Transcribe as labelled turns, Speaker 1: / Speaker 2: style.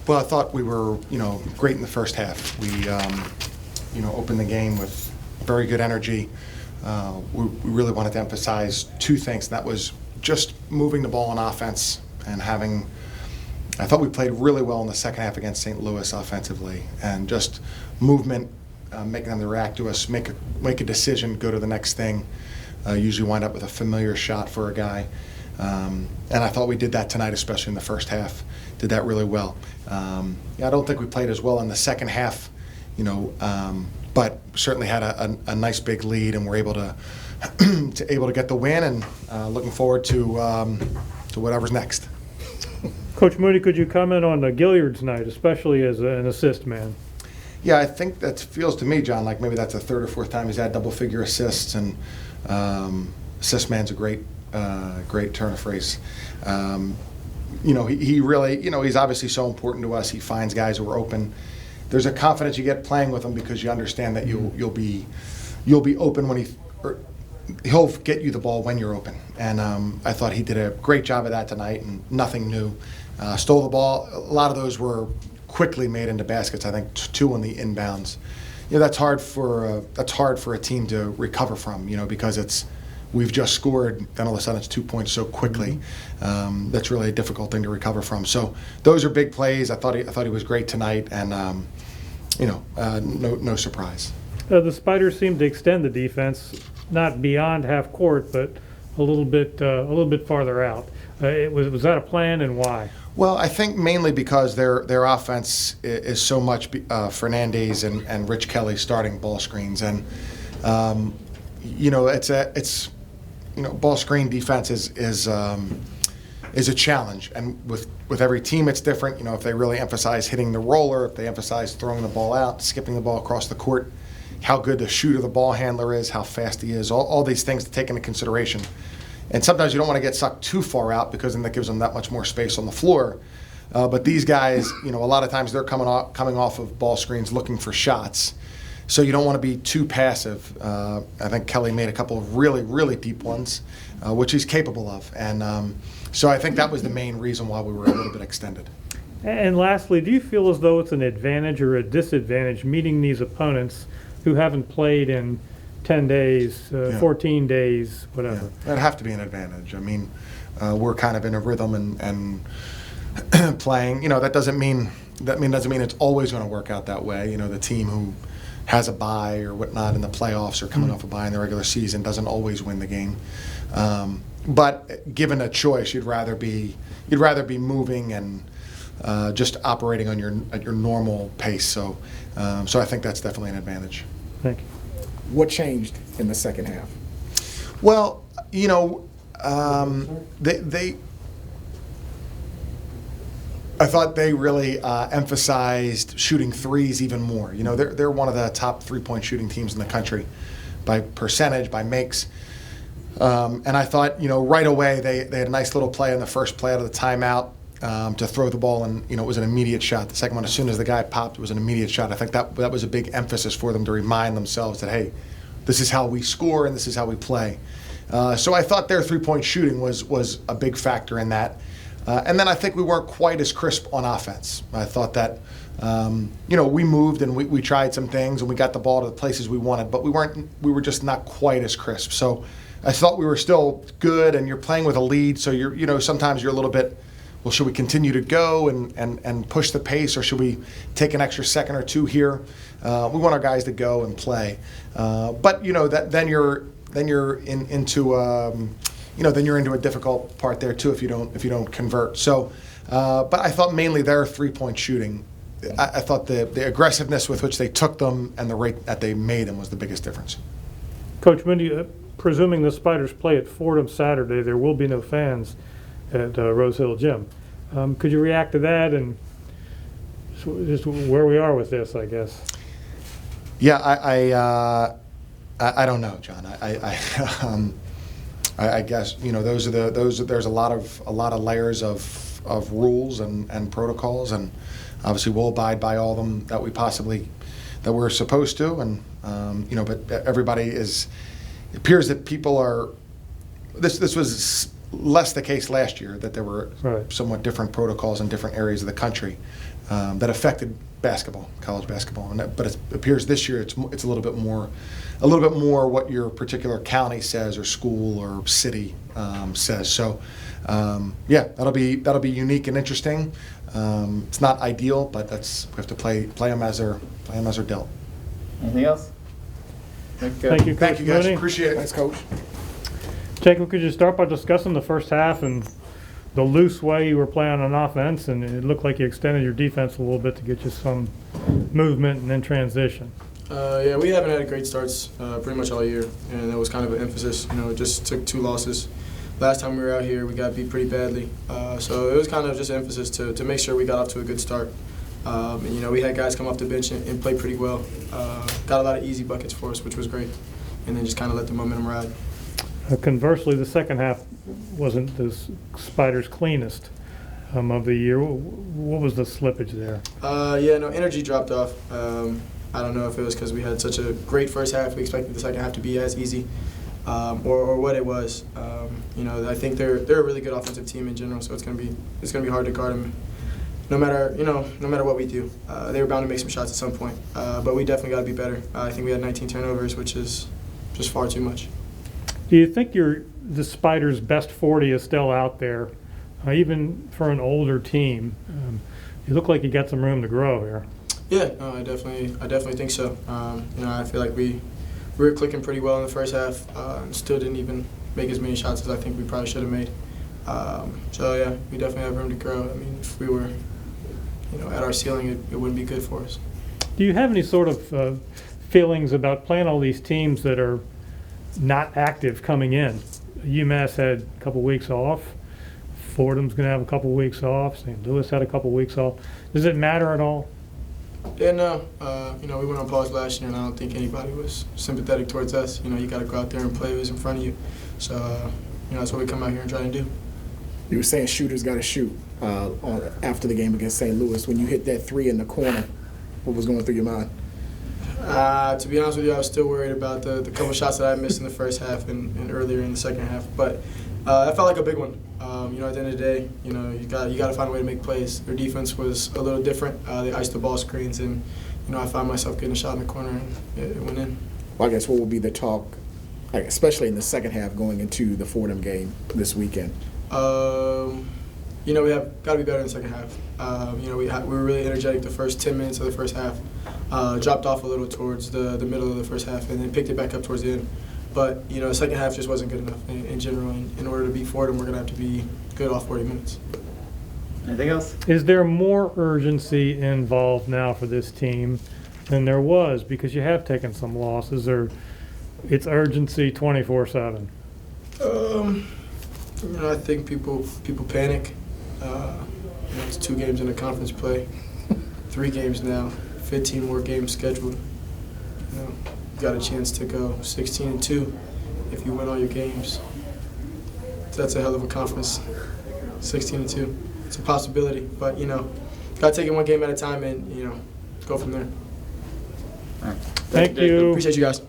Speaker 1: Well, I thought we were, great in the first half. We, opened the game with very good energy. We really wanted to emphasize two things. And that was just moving the ball on offense and I thought we played really well in the second half against St. Louis offensively, and just movement, making them to react to us, make a decision, go to the next thing. Usually wind up with a familiar shot for a guy. And I thought we did that tonight, especially in the first half. Did that really well. I don't think we played as well in the second half, but certainly had a nice big lead, and were able to to get the win, and looking forward to whatever's next.
Speaker 2: Coach Mooney, could you comment on Gilliard tonight, especially as an assist man?
Speaker 1: Yeah, I think that feels to me, John, like maybe that's the third or fourth time he's had double-figure assists, and assist man's a great turn of phrase. He really, he's obviously so important to us. He finds guys who are open. There's a confidence you get playing with him because you understand that you'll be open when he'll get you the ball when you're open. And I thought he did a great job of that tonight, and nothing new. Stole the ball. A lot of those were quickly made into baskets. I think 2 on the inbounds. That's hard for a team to recover from. Because we've just scored, then all of a sudden it's 2 points so quickly. That's really a difficult thing to recover from. So those are big plays. I thought he was great tonight, and no surprise.
Speaker 2: The Spiders seemed to extend the defense, not beyond half court, but a little bit farther out. Was that a plan, and why?
Speaker 1: Well, I think mainly because their offense is so much Fernandez and Rich Kelly starting ball screens, and it's ball screen defense is a challenge, and with every team it's different. If they really emphasize hitting the roller, if they emphasize throwing the ball out, skipping the ball across the court, how good the shooter, the ball handler is, how fast he is, all these things to take into consideration. And sometimes you don't want to get sucked too far out, because then that gives them that much more space on the floor. But these guys, a lot of times they're coming off of ball screens looking for shots. So you don't want to be too passive. I think Kelly made a couple of really, really deep ones, which he's capable of. And so I think that was the main reason why we were a little bit extended.
Speaker 2: And lastly, do you feel as though it's an advantage or a disadvantage meeting these opponents who haven't played in 10 days, 14 days, whatever?
Speaker 1: Yeah. That'd have to be an advantage. I mean, we're kind of in a rhythm and playing. That doesn't mean it's always going to work out that way. The team who has a bye or whatnot in the playoffs or coming off a bye in the regular season doesn't always win the game. But given a choice, you'd rather be moving and just operating on your normal pace. So I think that's definitely an advantage.
Speaker 2: Thank you.
Speaker 3: What changed in the second half?
Speaker 1: Well, I thought they really emphasized shooting threes even more. They're one of the top 3-point shooting teams in the country by percentage, by makes. And I thought, right away they had a nice little play in the first play out of the timeout to throw the ball, and it was an immediate shot. The second one, as soon as the guy popped, it was an immediate shot. I think that was a big emphasis for them to remind themselves that, hey, this is how we score and this is how we play. So I thought their 3-point shooting was a big factor in that. And then I think we weren't quite as crisp on offense. I thought that, we moved and we tried some things and we got the ball to the places we wanted, but we were just not quite as crisp. So I thought we were still good, and you're playing with a lead, so sometimes you're a little bit, well, should we continue to go and push the pace, or should we take an extra second or two here? We want our guys to go and play. But then you're into a difficult part there too if you don't convert. So, but I thought mainly their 3-point shooting. I thought the aggressiveness with which they took them and the rate that they made them was the biggest difference.
Speaker 2: Coach Mindy, presuming the Spiders play at Fordham Saturday, there will be no fans at Rose Hill Gym. Could you react to that and just where we are with this, I guess?
Speaker 1: Yeah, I don't know, John. I guess there's a lot of layers of rules and protocols, and obviously we'll abide by all of them that we're supposed to, and but everybody it appears that people are. This was less the case last year, that there were
Speaker 2: Right.
Speaker 1: somewhat different protocols in different areas of the country that affected basketball, college basketball. But it appears this year it's a little bit more what your particular county says or school or city says. So yeah, that'll be unique and interesting. It's not ideal, but we have to play them as they're dealt.
Speaker 4: Anything else?
Speaker 2: Thank you, Coach
Speaker 1: Thank you guys.
Speaker 2: Mooney.
Speaker 1: Appreciate it.
Speaker 3: Thanks, Coach.
Speaker 2: Jacob, could you start by discussing the first half and the loose way you were playing on offense, and it looked like you extended your defense a little bit to get you some movement and then transition?
Speaker 5: Yeah, we haven't had great starts pretty much all year, and that was kind of an emphasis. It just took 2 losses. Last time we were out here, we got beat pretty badly. So it was kind of just an emphasis to make sure we got off to a good start. And, we had guys come off the bench and play pretty well. Got a lot of easy buckets for us, which was great. And then just kind of let the momentum ride.
Speaker 2: Conversely, the second half wasn't the Spiders' cleanest of the year. What was the slippage there?
Speaker 5: Energy dropped off. I don't know if it was because we had such a great first half. We expected the second half to be as easy, or what it was. I think they're a really good offensive team in general, so it's gonna be hard to guard them. No matter what we do, they were bound to make some shots at some point. But we definitely got to be better. I think we had 19 turnovers, which is just far too much.
Speaker 2: Do you think the Spiders' best 40 is still out there, even for an older team? You look like you got some room to grow here.
Speaker 5: Yeah, no, I definitely think so. I feel like we were clicking pretty well in the first half, and still didn't even make as many shots as I think we probably should have made. So yeah, we definitely have room to grow. I mean, if we were, at our ceiling, it wouldn't be good for us.
Speaker 2: Do you have any sort of feelings about playing all these teams that are not active coming in? UMass had a couple weeks off. Fordham's going to have a couple weeks off. St. Louis had a couple weeks off. Does it matter at all?
Speaker 5: Yeah, no. We went on pause last year, and I don't think anybody was sympathetic towards us. You got to go out there and play who's in front of you. So, that's what we come out here and try to do.
Speaker 3: You were saying shooters got to shoot after the game against St. Louis. When you hit that 3 in the corner, what was going through your mind?
Speaker 5: To be honest with you, I was still worried about the couple shots that I missed in the first half and earlier in the second half. But that felt like a big one. At the end of the day, you got to find a way to make plays. Their defense was a little different. They iced the ball screens, and I found myself getting a shot in the corner, and it went in.
Speaker 3: Well, I guess what will be the talk, especially in the second half going into the Fordham game this weekend?
Speaker 5: We have got to be better in the second half. We were really energetic the first 10 minutes of the first half. Dropped off a little towards the middle of the first half, and then picked it back up towards the end. But the second half just wasn't good enough in general. In order to beat Fordham, we're going to have to be good off 40 minutes.
Speaker 4: Anything else?
Speaker 2: Is there more urgency involved now for this team than there was, because you have taken some losses, or it's urgency 24/7?
Speaker 5: I think people panic. It's 2 games in a conference play, 3 games now, 15 more games scheduled. You got a chance to go 16-2 if you win all your games. That's a hell of a conference. 16-2. It's a possibility, but got to take it one game at a time and go from there.
Speaker 4: All right.
Speaker 2: Thank you.
Speaker 5: Appreciate you guys.